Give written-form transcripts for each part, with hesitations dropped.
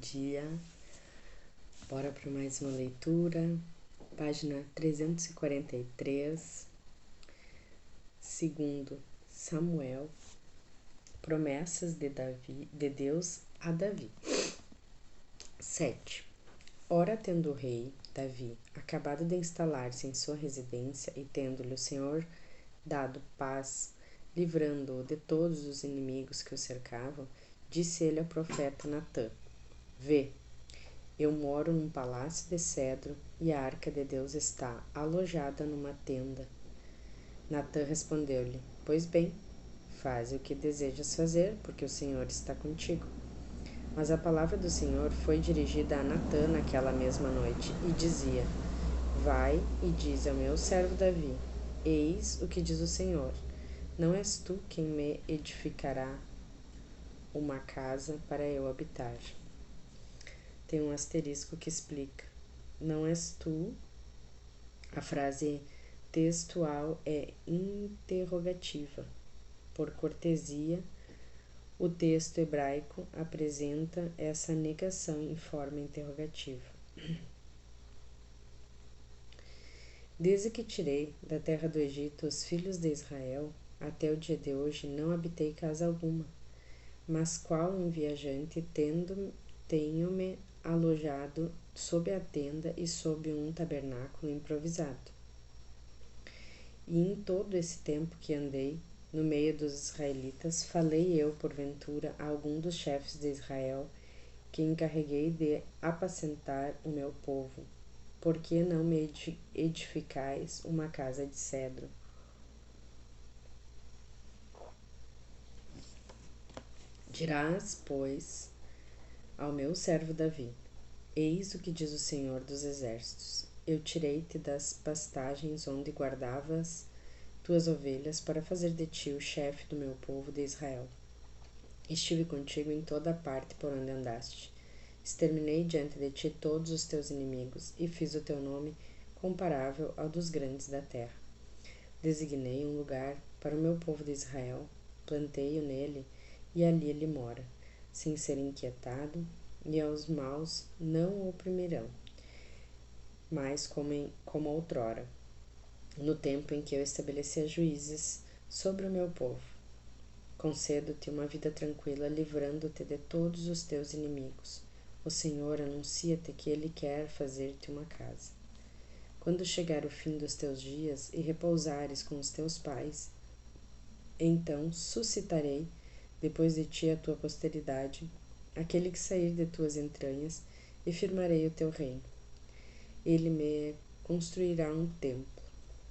dia. Bora para mais uma leitura. Página 343. Segundo Samuel. Promessas de Deus a Davi. 7. Ora, tendo o rei Davi acabado de instalar-se em sua residência e tendo-lhe o Senhor dado paz, livrando-o de todos os inimigos que o cercavam, disse ele ao profeta Natã: Vê, eu moro num palácio de cedro e a arca de Deus está alojada numa tenda. Natã respondeu-lhe: Pois bem, faze o que desejas fazer, porque o Senhor está contigo. Mas a palavra do Senhor foi dirigida a Natã naquela mesma noite e dizia: Vai e diz ao meu servo Davi: Eis o que diz o Senhor: Não és tu quem me edificará uma casa para eu habitar. Tem um asterisco que explica: Não és tu. A frase textual é interrogativa. Por cortesia, o texto hebraico apresenta essa negação em forma interrogativa. Desde que tirei da terra do Egito os filhos de Israel, até o dia de hoje não habitei casa alguma, mas qual um viajante tenho-me alojado sob a tenda e sob um tabernáculo improvisado. E em todo esse tempo que andei no meio dos israelitas, falei eu, porventura, a algum dos chefes de Israel, que encarreguei de apacentar o meu povo: Por que não me edificais uma casa de cedro? Dirás, pois, ao meu servo Davi: Eis o que diz o Senhor dos Exércitos: Eu tirei-te das pastagens onde guardavas tuas ovelhas para fazer de ti o chefe do meu povo de Israel. Estive contigo em toda a parte por onde andaste. Exterminei diante de ti todos os teus inimigos e fiz o teu nome comparável ao dos grandes da terra. Designei um lugar para o meu povo de Israel, plantei-o nele e ali ele mora, sem ser inquietado, e aos maus não o oprimirão, mas como outrora, no tempo em que eu estabelecia juízes sobre o meu povo. Concedo-te uma vida tranquila, livrando-te de todos os teus inimigos. O Senhor anuncia-te que Ele quer fazer-te uma casa. Quando chegar o fim dos teus dias e repousares com os teus pais, então suscitarei depois de ti a tua posteridade, aquele que sair de tuas entranhas, e firmarei o teu reino. Ele me construirá um templo,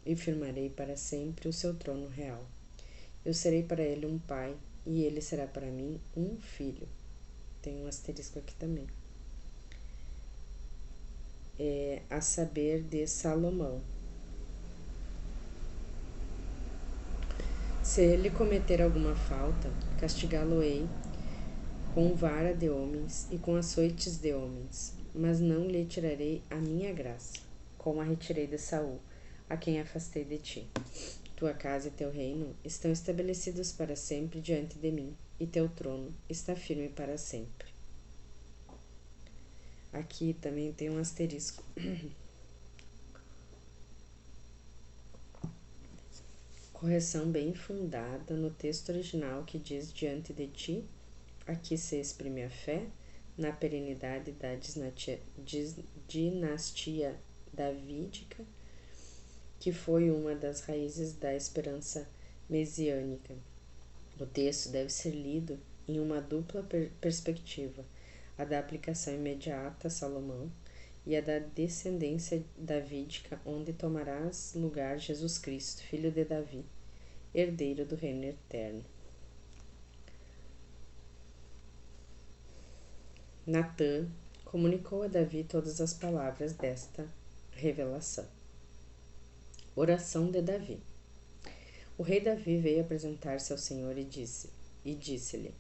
e firmarei para sempre o seu trono real. Eu serei para ele um pai, e ele será para mim um filho. Tem um asterisco aqui também. A saber, de Salomão. Se ele cometer alguma falta, castigá-lo-ei com vara de homens e com açoites de homens, mas não lhe tirarei a minha graça, como a retirei de Saul, a quem afastei de ti. Tua casa e teu reino estão estabelecidos para sempre diante de mim, e teu trono está firme para sempre. Aqui também tem um asterisco. Correção bem fundada no texto original que diz: Diante de ti, aqui se exprime a fé na perenidade da dinastia davídica, que foi uma das raízes da esperança messiânica. O texto deve ser lido em uma dupla perspectiva: a da aplicação imediata a Salomão e a da descendência davídica, onde tomarás lugar Jesus Cristo, filho de Davi, herdeiro do reino eterno. Natã comunicou a Davi todas as palavras desta revelação. Oração de Davi. O rei Davi veio apresentar-se ao Senhor e disse-lhe: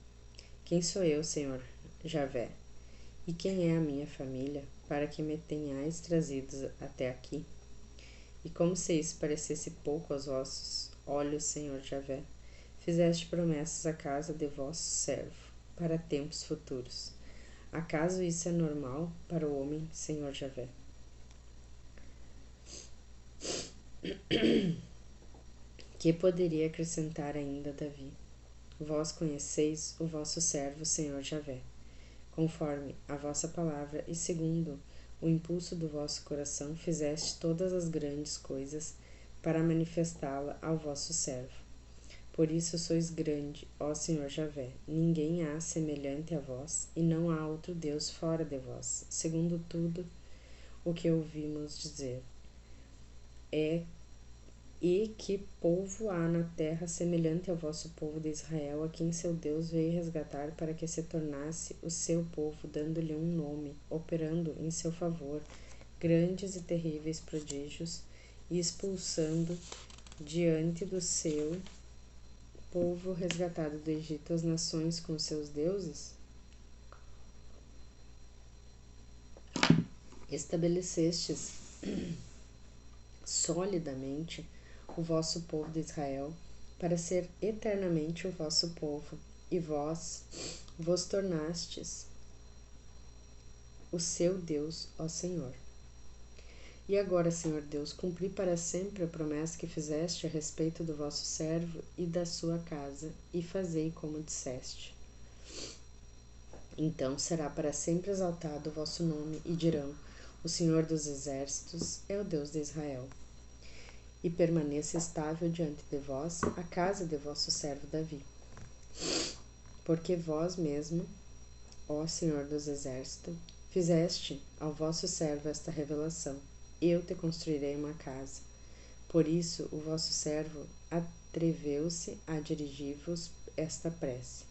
Quem sou eu, Senhor Javé? E quem é a minha família, para que me tenhais trazido até aqui? E como se isso parecesse pouco aos vossos olhos, Senhor Javé, fizeste promessas à casa de vosso servo, para tempos futuros. Acaso isso é normal para o homem, Senhor Javé? Que poderia acrescentar ainda Davi? Vós conheceis o vosso servo, Senhor Javé. Conforme a vossa palavra e segundo o impulso do vosso coração, fizeste todas as grandes coisas para manifestá-la ao vosso servo. Por isso sois grande, ó Senhor Javé. Ninguém há semelhante a vós, e não há outro Deus fora de vós. Segundo tudo o que ouvimos dizer, e que povo há na terra semelhante ao vosso povo de Israel, a quem seu Deus veio resgatar para que se tornasse o seu povo, dando-lhe um nome, operando em seu favor grandes e terríveis prodígios, e expulsando diante do seu povo resgatado do Egito as nações com seus deuses? Estabelecestes solidamente o vosso povo de Israel para ser eternamente o vosso povo, e vós vos tornastes o seu Deus, ó Senhor. E agora, Senhor Deus, cumpri para sempre a promessa que fizeste a respeito do vosso servo e da sua casa, e fazei como disseste. Então será para sempre exaltado o vosso nome, e dirão: o Senhor dos exércitos é o Deus de Israel. E permaneça estável diante de vós a casa de vosso servo Davi. Porque vós mesmo, ó Senhor dos exércitos, fizeste ao vosso servo esta revelação: eu te construirei uma casa. Por isso o vosso servo atreveu-se a dirigir-vos esta prece.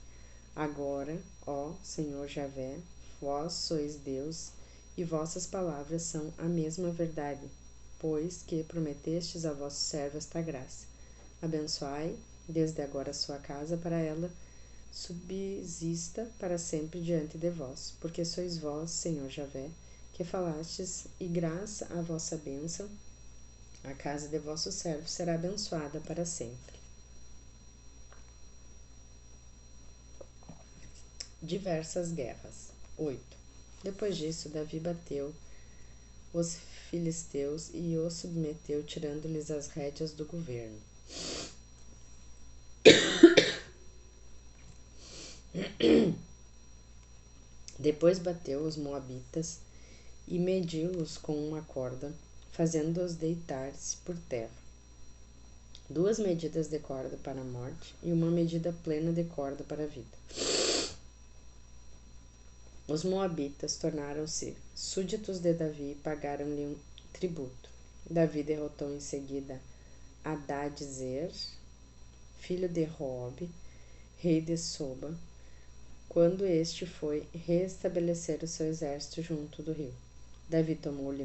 Agora, ó Senhor Javé, vós sois Deus, e vossas palavras são a mesma verdade, pois que prometestes a vosso servo esta graça. Abençoai desde agora a sua casa, para ela subsista para sempre diante de vós, porque sois vós, Senhor Javé, que falastes, e graças à vossa bênção, a casa de vosso servo será abençoada para sempre. Diversas guerras. 8. Depois disso, Davi bateu os filisteus e os submeteu, tirando-lhes as rédeas do governo. Depois bateu os moabitas e mediu-os com uma corda, fazendo-os deitar-se por terra. 2 medidas de corda para a morte e 1 medida plena de corda para a vida. Os moabitas tornaram-se súditos de Davi e pagaram-lhe um tributo. Davi derrotou em seguida Hadadezer, filho de Robe, rei de Soba, quando este foi restabelecer o seu exército junto do rio. Davi tomou-lhe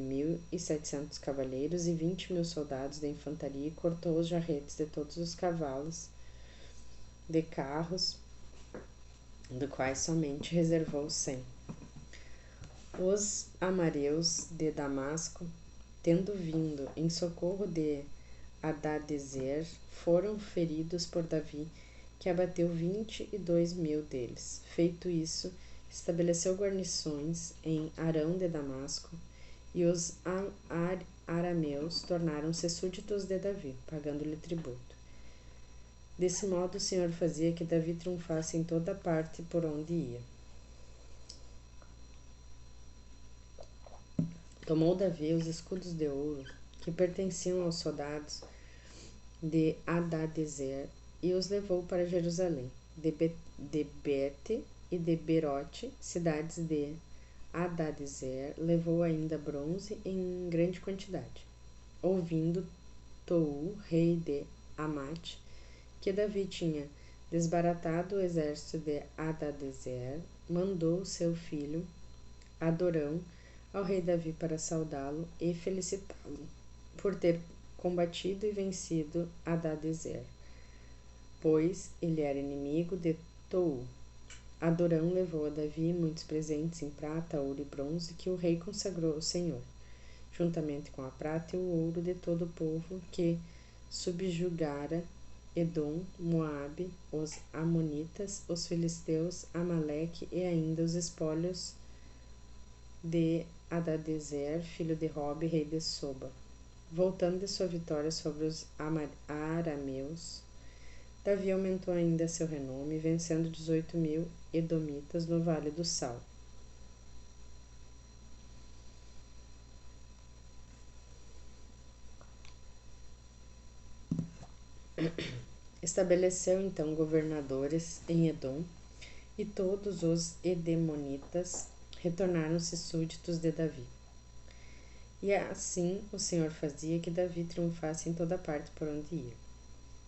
1.700 cavaleiros e 20.000 soldados de infantaria e cortou os jarretes de todos os cavalos de carros, do quais somente reservou 100. Os amareus de Damasco, tendo vindo em socorro de Hadadezer, foram feridos por Davi, que abateu 22.000 deles. Feito isso, estabeleceu guarnições em Arão de Damasco, e os arameus tornaram-se súditos de Davi, pagando-lhe tributo. Desse modo o Senhor fazia que Davi triunfasse em toda parte por onde ia. Tomou Davi os escudos de ouro que pertenciam aos soldados de Hadadezer e os levou para Jerusalém. De Bete e de Berote, cidades de Hadadezer, levou ainda bronze em grande quantidade. Ouvindo Tou, rei de Amate, que Davi tinha desbaratado o exército de Hadadezer, mandou seu filho Adorão ao rei Davi para saudá-lo e felicitá-lo por ter combatido e vencido Hadadezer, pois ele era inimigo de Tou. Adorão levou a Davi muitos presentes em prata, ouro e bronze que o rei consagrou ao Senhor, juntamente com a prata e o ouro de todo o povo que subjugara Edom, Moabe, os Amonitas, os filisteus, Amaleque e ainda os espólios de Adadezer, filho de Rob, rei de Soba. Voltando de sua vitória sobre os arameus, Davi aumentou ainda seu renome, vencendo 18.000 edomitas no Vale do Sal. Estabeleceu então governadores em Edom, e todos os edemonitas retornaram-se súditos de Davi. E assim o Senhor fazia que Davi triunfasse em toda parte por onde ia.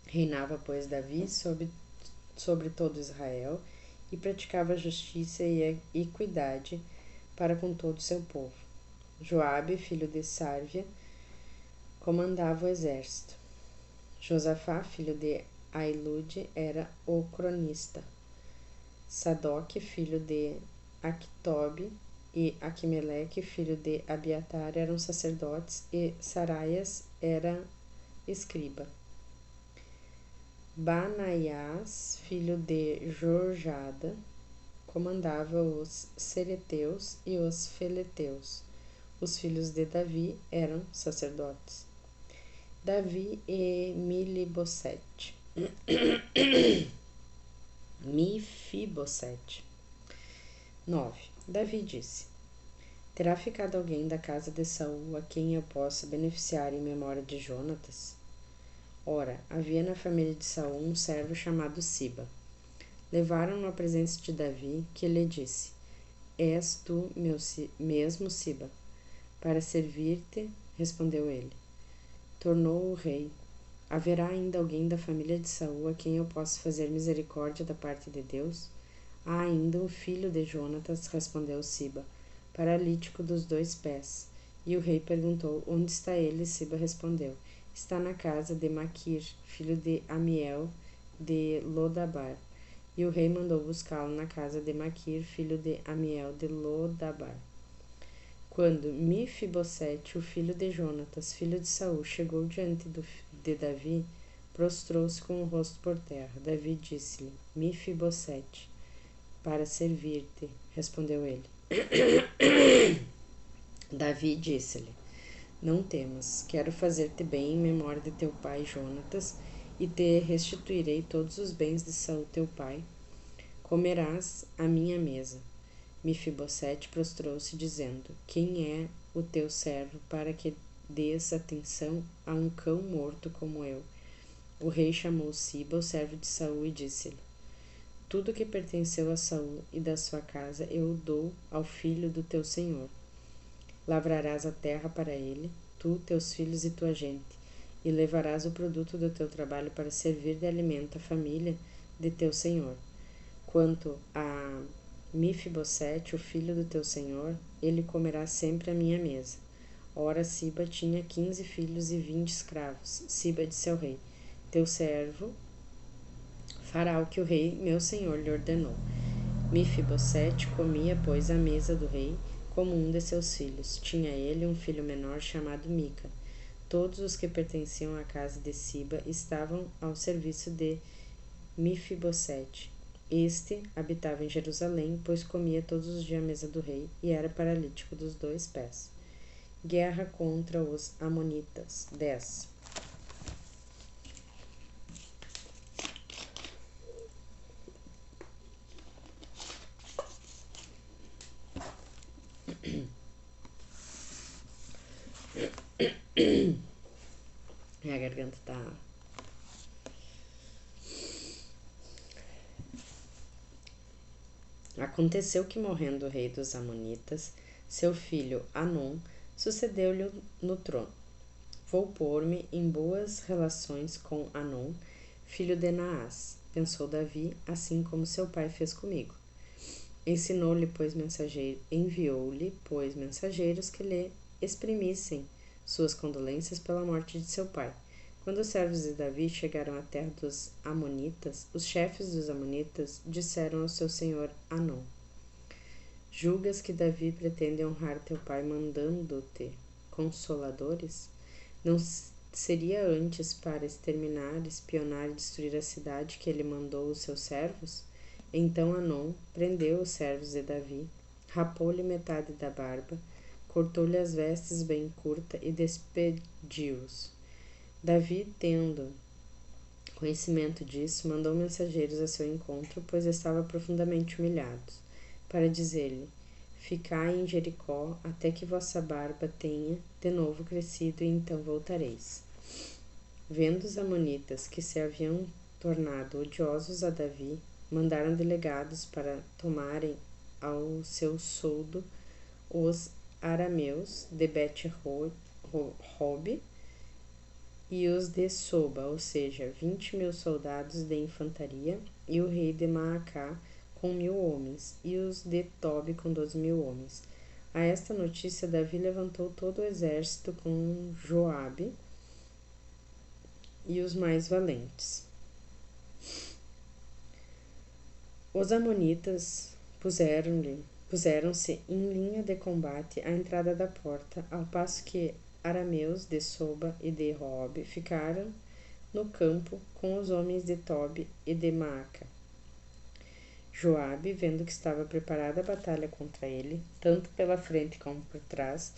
Reinava, pois, Davi sobre todo Israel e praticava justiça e equidade para com todo o seu povo. Joabe, filho de Sárvia, comandava o exército. Josafá, filho de Ailude, era o cronista. Sadoc, filho de Aquitobe, e Aquimeleque, filho de Abiatar, eram sacerdotes, e Saraias era escriba. Banaias, filho de Jorjada, comandava os Cereteus e os Feleteus. Os filhos de Davi eram sacerdotes. Davi e Mefibosete. Mefibosete. 9. Davi disse: Terá ficado alguém da casa de Saul a quem eu possa beneficiar em memória de Jonatas? Ora, havia na família de Saul um servo chamado Siba. Levaram-no à presença de Davi, que lhe disse: És tu mesmo, Siba? Para servir-te, respondeu ele. Tornou o rei: Haverá ainda alguém da família de Saul a quem eu possa fazer misericórdia da parte de Deus? Há ainda um filho de Jonatas, respondeu Siba, paralítico dos 2 pés. E o rei perguntou: Onde está ele? Siba respondeu: Está na casa de Maquir, filho de Amiel, de Lodabar. E o rei mandou buscá-lo na casa de Maquir, filho de Amiel, de Lodabar. Quando Mefibosete, o filho de Jonatas, filho de Saul, chegou diante de Davi, prostrou-se com o rosto por terra. Davi disse-lhe: Mefibosete, para servir-te, respondeu ele. Davi disse-lhe: Não temas, quero fazer-te bem em memória de teu pai Jonatas, e te restituirei todos os bens de Saul teu pai. Comerás à minha mesa. Mefibosete prostrou-se, dizendo: Quem é o teu servo para que dês atenção a um cão morto como eu? O rei chamou Siba, o servo de Saul, e disse-lhe: Tudo que pertenceu a Saul e da sua casa eu dou ao filho do teu senhor. Lavrarás a terra para ele, tu, teus filhos e tua gente, e levarás o produto do teu trabalho para servir de alimento à família de teu senhor. Quanto a Mefibosete, o filho do teu senhor, ele comerá sempre à minha mesa. Ora, Siba tinha 15 filhos e 20 escravos. Siba disse ao rei: Teu servo fará o que o rei, meu senhor, lhe ordenou. Mefibosete comia, pois, à mesa do rei, como um de seus filhos. Tinha ele um filho menor chamado Mica. Todos os que pertenciam à casa de Siba estavam ao serviço de Mefibosete. Este habitava em Jerusalém, pois comia todos os dias à mesa do rei e era paralítico dos 2 pés. Guerra contra os Amonitas. 10. Minha garganta tá... Aconteceu que, morrendo o rei dos Amonitas, seu filho Anom sucedeu-lhe no trono. Vou pôr-me em boas relações com Anom, filho de Naás, pensou Davi, assim como seu pai fez comigo. Enviou-lhe, pois, mensageiros que lhe exprimissem suas condolências pela morte de seu pai. Quando os servos de Davi chegaram à terra dos Amonitas, os chefes dos Amonitas disseram ao seu senhor Anom: Julgas que Davi pretende honrar teu pai mandando-te consoladores? Não seria antes para exterminar, espionar e destruir a cidade que ele mandou os seus servos? Então Anom prendeu os servos de Davi rapou-lhe metade da barba, cortou-lhe as vestes bem curta e despediu-os. Davi, tendo conhecimento disso, mandou mensageiros a seu encontro, pois estava profundamente humilhado, para dizer-lhe: ficai em Jericó até que vossa barba tenha de novo crescido, e então voltareis. Vendo os amonitas que se haviam tornado odiosos a Davi, mandaram delegados para tomarem ao seu soldo os arameus de Bet-Hobe e os de Soba, ou seja, 20.000 soldados de infantaria, e o rei de Maacá com 1.000 homens, e os de Tobi com 12.000 homens. A esta notícia, Davi levantou todo o exército com Joabe e os mais valentes. Os amonitas puseram-se em linha de combate à entrada da porta, ao passo que arameus de Soba e de Hobe ficaram no campo com os homens de Tobi e de Maaca. Joabe, vendo que estava preparada a batalha contra ele, tanto pela frente como por trás,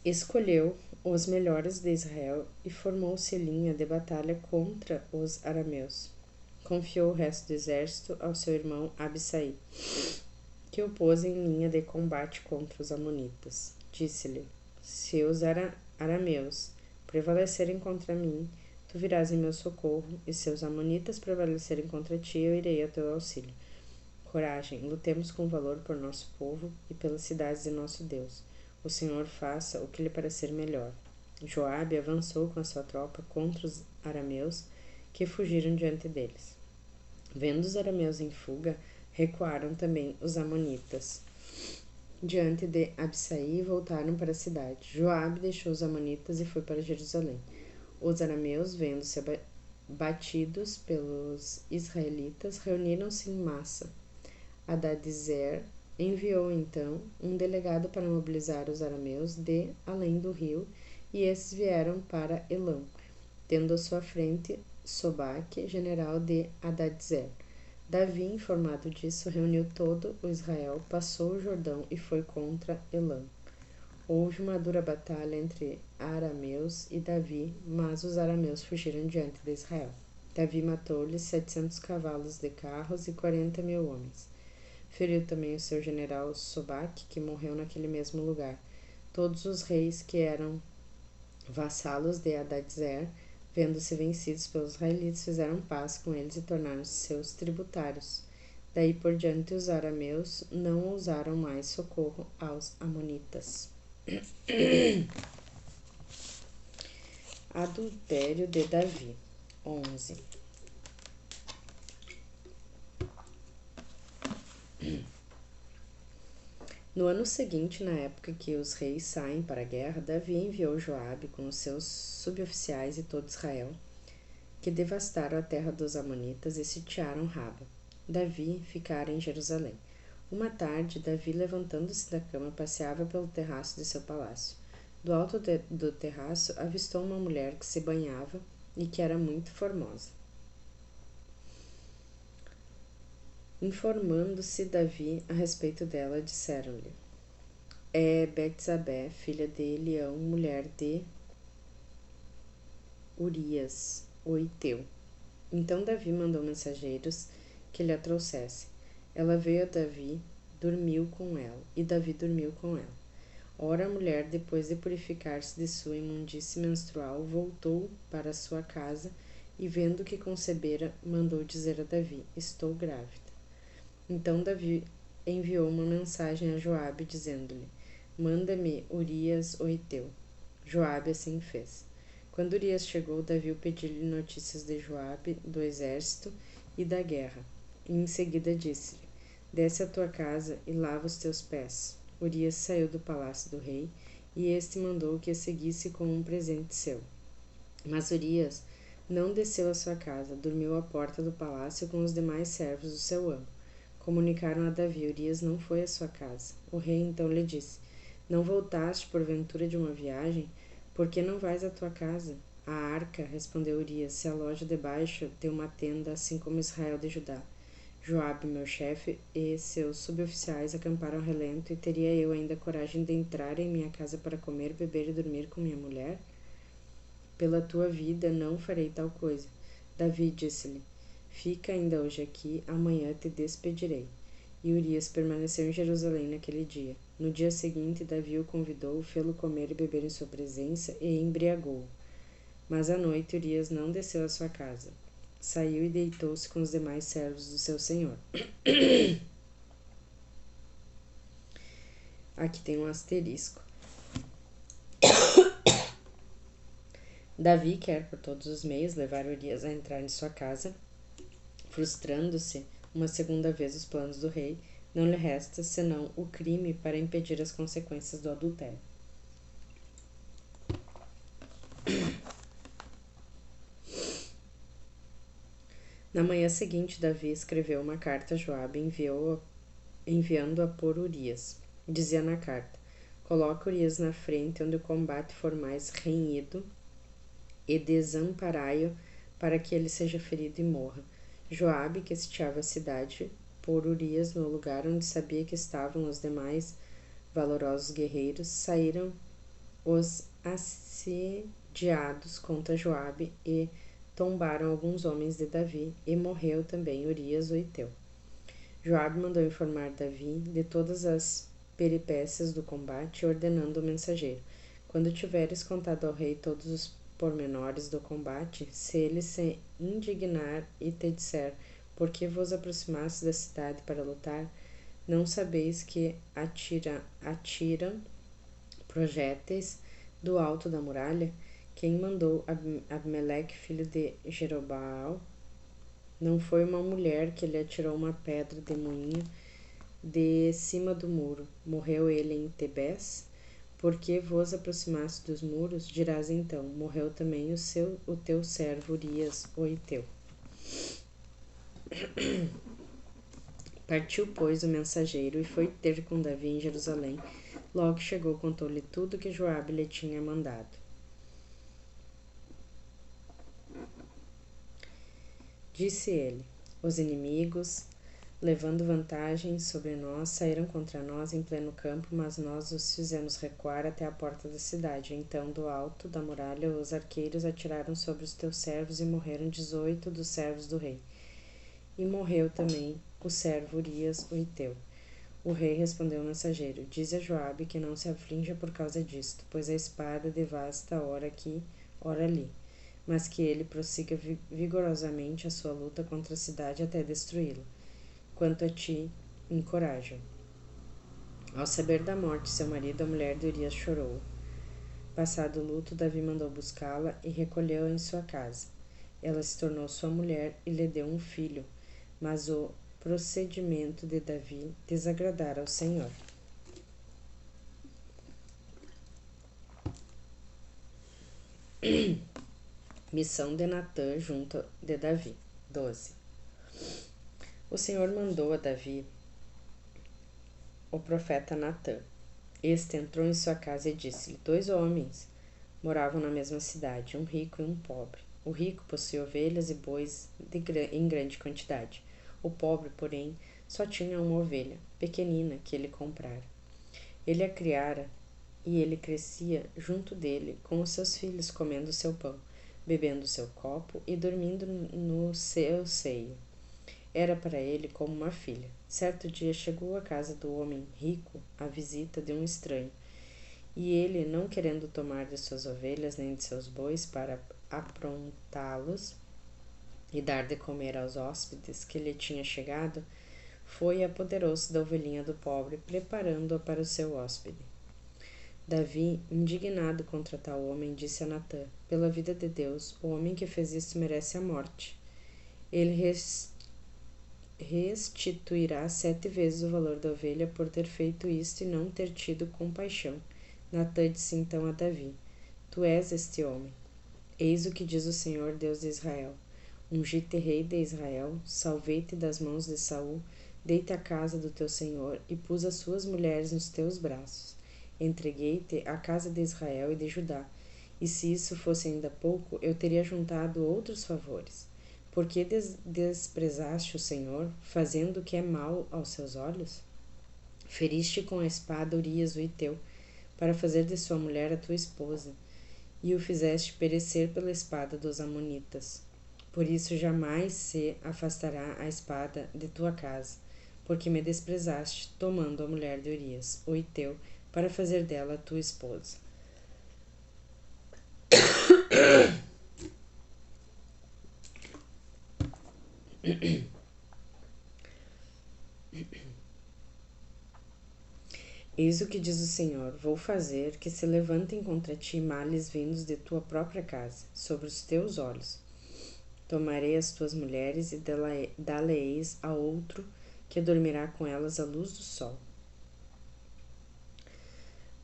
escolheu os melhores de Israel e formou-se linha de batalha contra os arameus. Confiou o resto do exército ao seu irmão Abissai, que o pôs em linha de combate contra os amonitas. Disse-lhe: se os arameus prevalecerem contra mim, tu virás em meu socorro, e se os amonitas prevalecerem contra ti, eu irei ao teu auxílio. Coragem, lutemos com valor por nosso povo e pelas cidades de nosso Deus. O Senhor faça o que lhe parecer melhor. Joabe avançou com a sua tropa contra os arameus, que fugiram diante deles. Vendo os arameus em fuga, recuaram também os amonitas diante de Abissai e voltaram para a cidade. Joabe deixou os amonitas e foi para Jerusalém. Os arameus, vendo-se batidos pelos israelitas, reuniram-se em massa. Hadadezer enviou então um delegado para mobilizar os arameus de além do rio, e esses vieram para Elão, tendo à sua frente Sobaque, general de Hadadezer. Davi, informado disso, reuniu todo o Israel, passou o Jordão e foi contra Elã. Houve uma dura batalha entre arameus e Davi, mas os arameus fugiram diante de Israel. Davi matou-lhes 700 cavalos de carros e 40.000 homens. Feriu também o seu general Sobaque, que morreu naquele mesmo lugar. Todos os reis que eram vassalos de Hadadezer, vendo-se vencidos pelos israelitas, fizeram paz com eles e tornaram-se seus tributários. Daí por diante os arameus não ousaram mais socorro aos amonitas. Adultério de Davi. 11. No ano seguinte, na época que os reis saem para a guerra, Davi enviou Joabe com os seus suboficiais e todo Israel, que devastaram a terra dos amonitas e sitiaram Raba. Davi ficara em Jerusalém. Uma tarde, Davi, levantando-se da cama, passeava pelo terraço de seu palácio. Do alto do terraço, avistou uma mulher que se banhava e que era muito formosa. Informando-se Davi a respeito dela, disseram-lhe: é Betsabé, filha de Elião, mulher de Urias, o Hiteu. Então Davi mandou mensageiros que lhe a trouxessem. Ela veio a Davi, dormiu com ela, e Davi dormiu com ela. Ora, a mulher, depois de purificar-se de sua imundície menstrual, voltou para sua casa e, vendo que concebera, mandou dizer a Davi: estou grávida. Então Davi enviou uma mensagem a Joabe, dizendo-lhe: manda-me Urias o Hiteu. Joabe assim fez. Quando Urias chegou, Davi pediu-lhe notícias de Joabe, do exército e da guerra. E em seguida disse-lhe: desce à tua casa e lava os teus pés. Urias saiu do palácio do rei, e este mandou que a seguisse com um presente seu. Mas Urias não desceu à sua casa, dormiu à porta do palácio com os demais servos do seu amo. Comunicaram a Davi: Urias não foi à sua casa. O rei então lhe disse: não voltaste porventura de uma viagem? Por que não vais à tua casa? A arca, respondeu Urias, se aloja debaixo de uma tenda, assim como Israel de Judá. Joabe, meu chefe, e seus suboficiais acamparam ao relento, e teria eu ainda coragem de entrar em minha casa para comer, beber e dormir com minha mulher? Pela tua vida não farei tal coisa. Davi disse-lhe: Fica ainda hoje aqui, amanhã te despedirei. E Urias permaneceu em Jerusalém naquele dia. No dia seguinte, Davi o convidou, fê-lo comer e beber em sua presença e embriagou-o. Mas à noite Urias não desceu à sua casa. Saiu e deitou-se com os demais servos do seu senhor. Aqui tem um asterisco. Davi quer por todos os meios levar Urias a entrar em sua casa. Frustrando-se uma segunda vez os planos do rei, não lhe resta senão o crime para impedir as consequências do adultério. Na manhã seguinte, Davi escreveu uma carta a Joabe e enviando-a por Urias. Dizia na carta: Coloca Urias na frente onde o combate for mais renhido e desamparai-o para que ele seja ferido e morra. Joabe, que sitiava a cidade, por Urias no lugar onde sabia que estavam os demais valorosos guerreiros, saíram os assediados contra Joabe e tombaram alguns homens de Davi, e morreu também Urias o Heteu. Joabe mandou informar Davi de todas as peripécias do combate, ordenando ao mensageiro: Quando tiveres contado ao rei todos os pormenores do combate, se ele se indignar e te disser: Por que vos aproximastes da cidade para lutar? Não sabeis que atiram projéteis do alto da muralha? Quem mandou Abimeleque, filho de Jerobaal? Não foi uma mulher que lhe atirou uma pedra de moinho de cima do muro. Morreu ele em Tebés? Porque vos aproximaste dos muros, dirás então: morreu também o teu servo Urias, o Heteu. Partiu, pois, o mensageiro e foi ter com Davi em Jerusalém. Logo chegou, contou-lhe tudo que Joabe lhe tinha mandado. Disse ele: Os inimigos, levando vantagem sobre nós, saíram contra nós em pleno campo, mas nós os fizemos recuar até a porta da cidade. Então, do alto da muralha, os arqueiros atiraram sobre os teus servos e morreram 18 dos servos do rei. E morreu também o servo Urias, o Heteu. O rei respondeu ao mensageiro: Dize a Joabe que não se aflinja por causa disto, pois a espada devasta ora aqui, ora ali, mas que ele prossiga vigorosamente a sua luta contra a cidade até destruí-la. Quanto a ti, encoraja-o. Ao saber da morte de seu marido, a mulher de Urias chorou. Passado o luto, Davi mandou buscá-la e recolheu-a em sua casa. Ela se tornou sua mulher e lhe deu um filho, mas o procedimento de Davi desagradara ao Senhor. Missão de Natã junto de Davi. 12. O Senhor mandou a Davi o profeta Natã. Este entrou em sua casa e disse-lhe: 2 homens moravam na mesma cidade, um rico e um pobre. O rico possuía ovelhas e bois em grande quantidade. O pobre, porém, só tinha uma ovelha, pequenina, que ele comprara. Ele a criara e ele crescia junto dele, com os seus filhos, comendo seu pão, bebendo seu copo e dormindo no seu seio. Era para ele como uma filha. Certo dia chegou à casa do homem rico a visita de um estranho, e ele, não querendo tomar de suas ovelhas nem de seus bois para aprontá-los e dar de comer aos hóspedes que lhe tinha chegado, foi e apoderou-se da ovelhinha do pobre, preparando-a para o seu hóspede. Davi, indignado contra tal homem, disse a Natã: Pela vida de Deus, o homem que fez isto merece a morte. Ele restituirá 7 vezes o valor da ovelha por ter feito isto e não ter tido compaixão. Natã disse então a Davi: Tu és este homem. Eis o que diz o Senhor, Deus de Israel: Ungi-te rei de Israel, salvei-te das mãos de Saul, dei-te a casa do teu senhor e pus as suas mulheres nos teus braços. Entreguei-te à casa de Israel e de Judá, e se isso fosse ainda pouco, eu teria juntado outros favores. Por que desprezaste o Senhor, fazendo o que é mal aos seus olhos? Feriste com a espada Urias o Hiteu, para fazer de sua mulher a tua esposa, e o fizeste perecer pela espada dos amonitas. Por isso jamais se afastará a espada de tua casa, porque me desprezaste, tomando a mulher de Urias, o Hiteu, para fazer dela a tua esposa. Eis o que diz o Senhor: vou fazer que se levantem contra ti males vindos de tua própria casa, sobre os teus olhos. Tomarei as tuas mulheres e dá-lhe-eis a outro que dormirá com elas à luz do sol.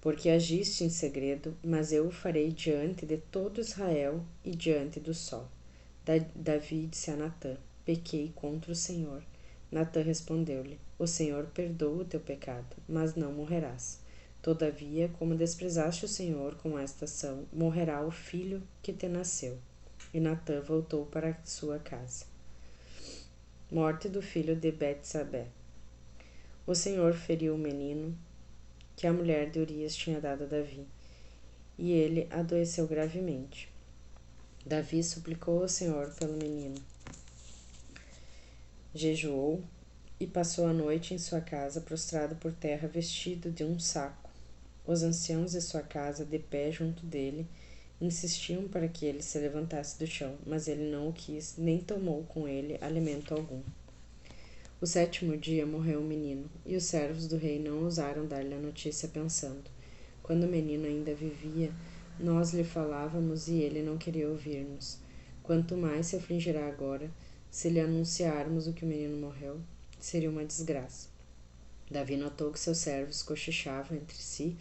Porque agiste em segredo, mas eu o farei diante de todo Israel e diante do sol. Davi disse a Natã: pequei contra o Senhor. Natã respondeu-lhe: o Senhor perdoa o teu pecado, mas não morrerás. Todavia, como desprezaste o Senhor com esta ação, morrerá o filho que te nasceu. E Natã voltou para sua casa. Morte do filho de Betsabé. O Senhor feriu o menino que a mulher de Urias tinha dado a Davi, e ele adoeceu gravemente. Davi suplicou ao Senhor pelo menino. Jejuou e passou a noite em sua casa, prostrado por terra, vestido de um saco. Os anciãos de sua casa, de pé junto dele, insistiam para que ele se levantasse do chão, mas ele não o quis, nem tomou com ele alimento algum. O 7º dia morreu o menino, e os servos do rei não ousaram dar-lhe a notícia, pensando: quando o menino ainda vivia, nós lhe falávamos e ele não queria ouvir-nos. Quanto mais se afligirá agora, se lhe anunciarmos o que o menino morreu, seria uma desgraça. Davi notou que seus servos cochichavam entre si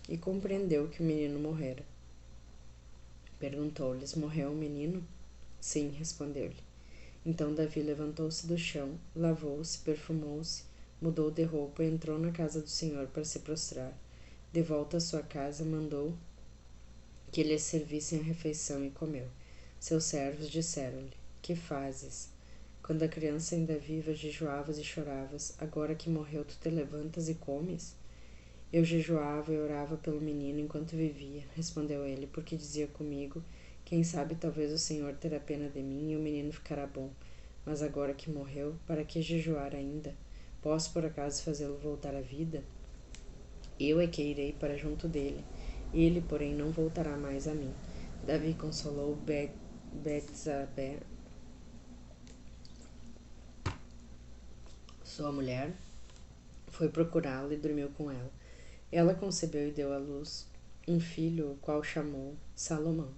e compreendeu que o menino morrera. Perguntou-lhes: morreu o menino? Sim, respondeu-lhe. Então Davi levantou-se do chão, lavou-se, perfumou-se, mudou de roupa e entrou na casa do Senhor para se prostrar. De volta à sua casa, mandou que lhe servissem a refeição e comeu. Seus servos disseram-lhe: que fazes? Quando a criança ainda viva, jejuavas e choravas. Agora que morreu, tu te levantas e comes? Eu jejuava e orava pelo menino enquanto vivia, respondeu ele, porque dizia comigo: quem sabe talvez o Senhor terá pena de mim e o menino ficará bom. Mas agora que morreu, para que jejuar ainda? Posso por acaso fazê-lo voltar à vida? Eu é que irei para junto dele. Ele, porém, não voltará mais a mim. Davi consolou Betsabé, sua mulher, foi procurá-la e dormiu com ela. Ela concebeu e deu à luz um filho, o qual chamou Salomão.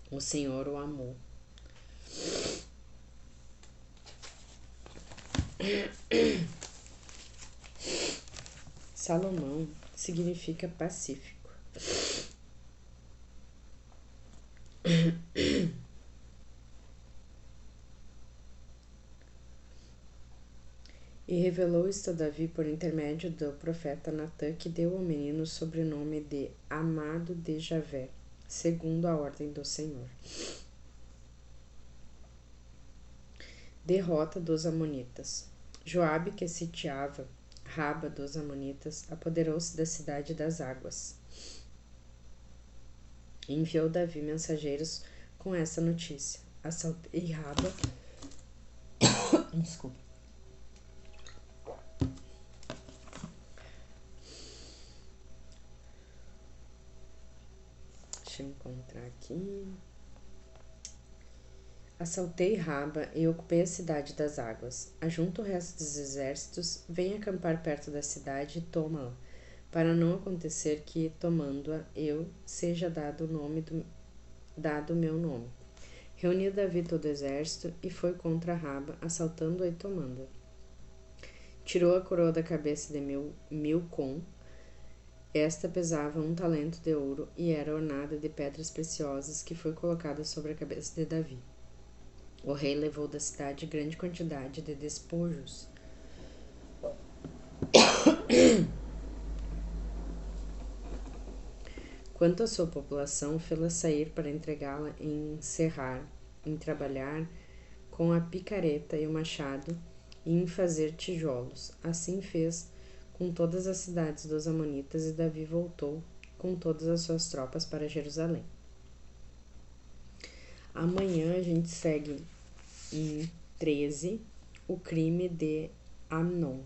O Senhor o amou. Salomão significa pacífico. E revelou isto a Davi por intermédio do profeta Natã, que deu ao menino o sobrenome de Amado de Javé, segundo a ordem do Senhor. Derrota dos Amonitas. Joabe, que sitiava Raba dos Amonitas, apoderou-se da cidade das águas. Enviou Davi mensageiros com essa notícia: assaltei Raba. Desculpa. Deixa eu encontrar aqui. Assaltei Raba e ocupei a cidade das águas. Ajunta o resto dos exércitos, vem acampar perto da cidade e toma-a, para não acontecer que, tomando-a, eu seja dado meu nome. Reuniu Davi todo o exército e foi contra Raba, assaltando-a e tomando-a. Tirou a coroa da cabeça de Milcom. Esta pesava 1 talento de ouro e era ornada de pedras preciosas, que foi colocada sobre a cabeça de Davi. O rei levou da cidade grande quantidade de despojos. Quanto à sua população, fê-la sair para entregá-la em serrar, em trabalhar com a picareta e o machado e em fazer tijolos. Assim fez com todas as cidades dos amonitas, e Davi voltou com todas as suas tropas para Jerusalém. Amanhã a gente segue em 13 o crime de Amnon.